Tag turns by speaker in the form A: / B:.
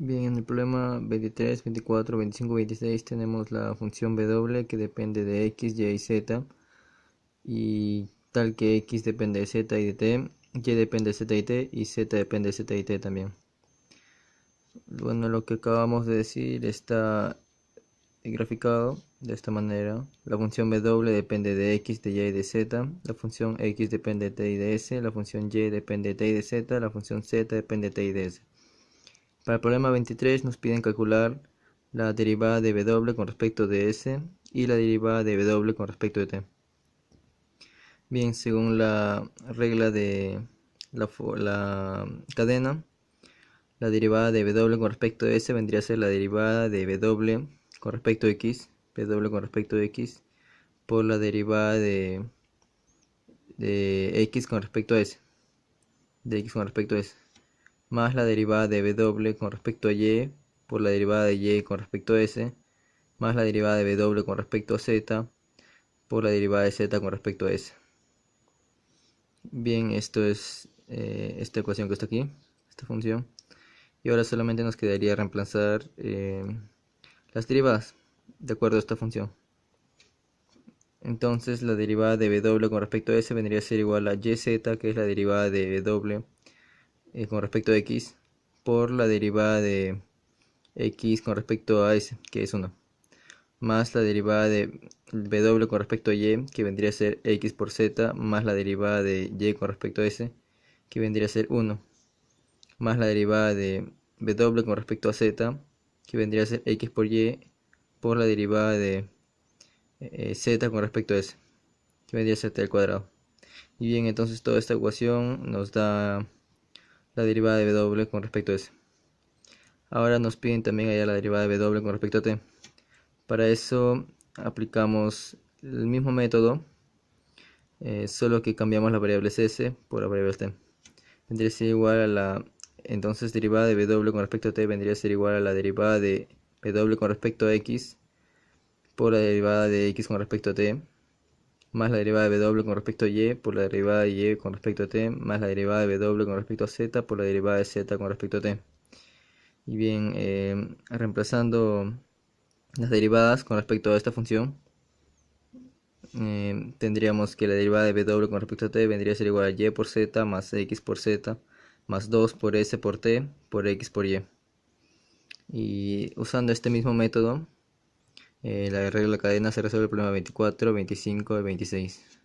A: Bien, en el problema 23, 24, 25, 26 tenemos la función w que depende de x, y y z, y tal que x depende de z y de t, y depende de z y t, y z depende de z y t también. Bueno, lo que acabamos de decir está graficado de esta manera. La función w depende de x, de y y de z, la función x depende de t y de s, la función y depende de t y de z, la función z depende de t y de s. Para el problema 23 nos piden calcular la derivada de w con respecto de s y la derivada de w con respecto de t. Bien, según la regla de la cadena, la derivada de w con respecto de s vendría a ser la derivada de w con respecto a x, w con respecto a x, por la derivada de x con respecto a s, más la derivada de w con respecto a y por la derivada de y con respecto a s, más la derivada de w con respecto a z por la derivada de z con respecto a s. Bien, esto es esta ecuación que está aquí, esta función. Y ahora solamente nos quedaría reemplazar las derivadas de acuerdo a esta función. Entonces la derivada de w con respecto a s vendría a ser igual a yz, que es la derivada de w con respecto a x, por la derivada de x con respecto a s, que es 1, más la derivada de w con respecto a y, que vendría a ser x por z, más la derivada de y con respecto a s, que vendría a ser 1, más la derivada de w con respecto a z, que vendría a ser x por y, por la derivada de z con respecto a s, que vendría a ser t al cuadrado. Y bien, entonces toda esta ecuación nos da la derivada de w con respecto a s. Ahora nos piden también hallar la derivada de w con respecto a t. Para eso aplicamos el mismo método, solo que cambiamos las variables s por las variables t. Vendría a ser igual a la, entonces derivada de w con respecto a t vendría a ser igual a la derivada de w con respecto a x por la derivada de x con respecto a t, más la derivada de w con respecto a y por la derivada de y con respecto a t, más la derivada de w con respecto a z por la derivada de z con respecto a t. Y bien, reemplazando las derivadas con respecto a esta función, tendríamos que la derivada de w con respecto a t vendría a ser igual a y por z más x por z más 2 por s por t por x por y. Y usando este mismo método, la regla de la cadena se resuelve el problema 24, 25 y 26.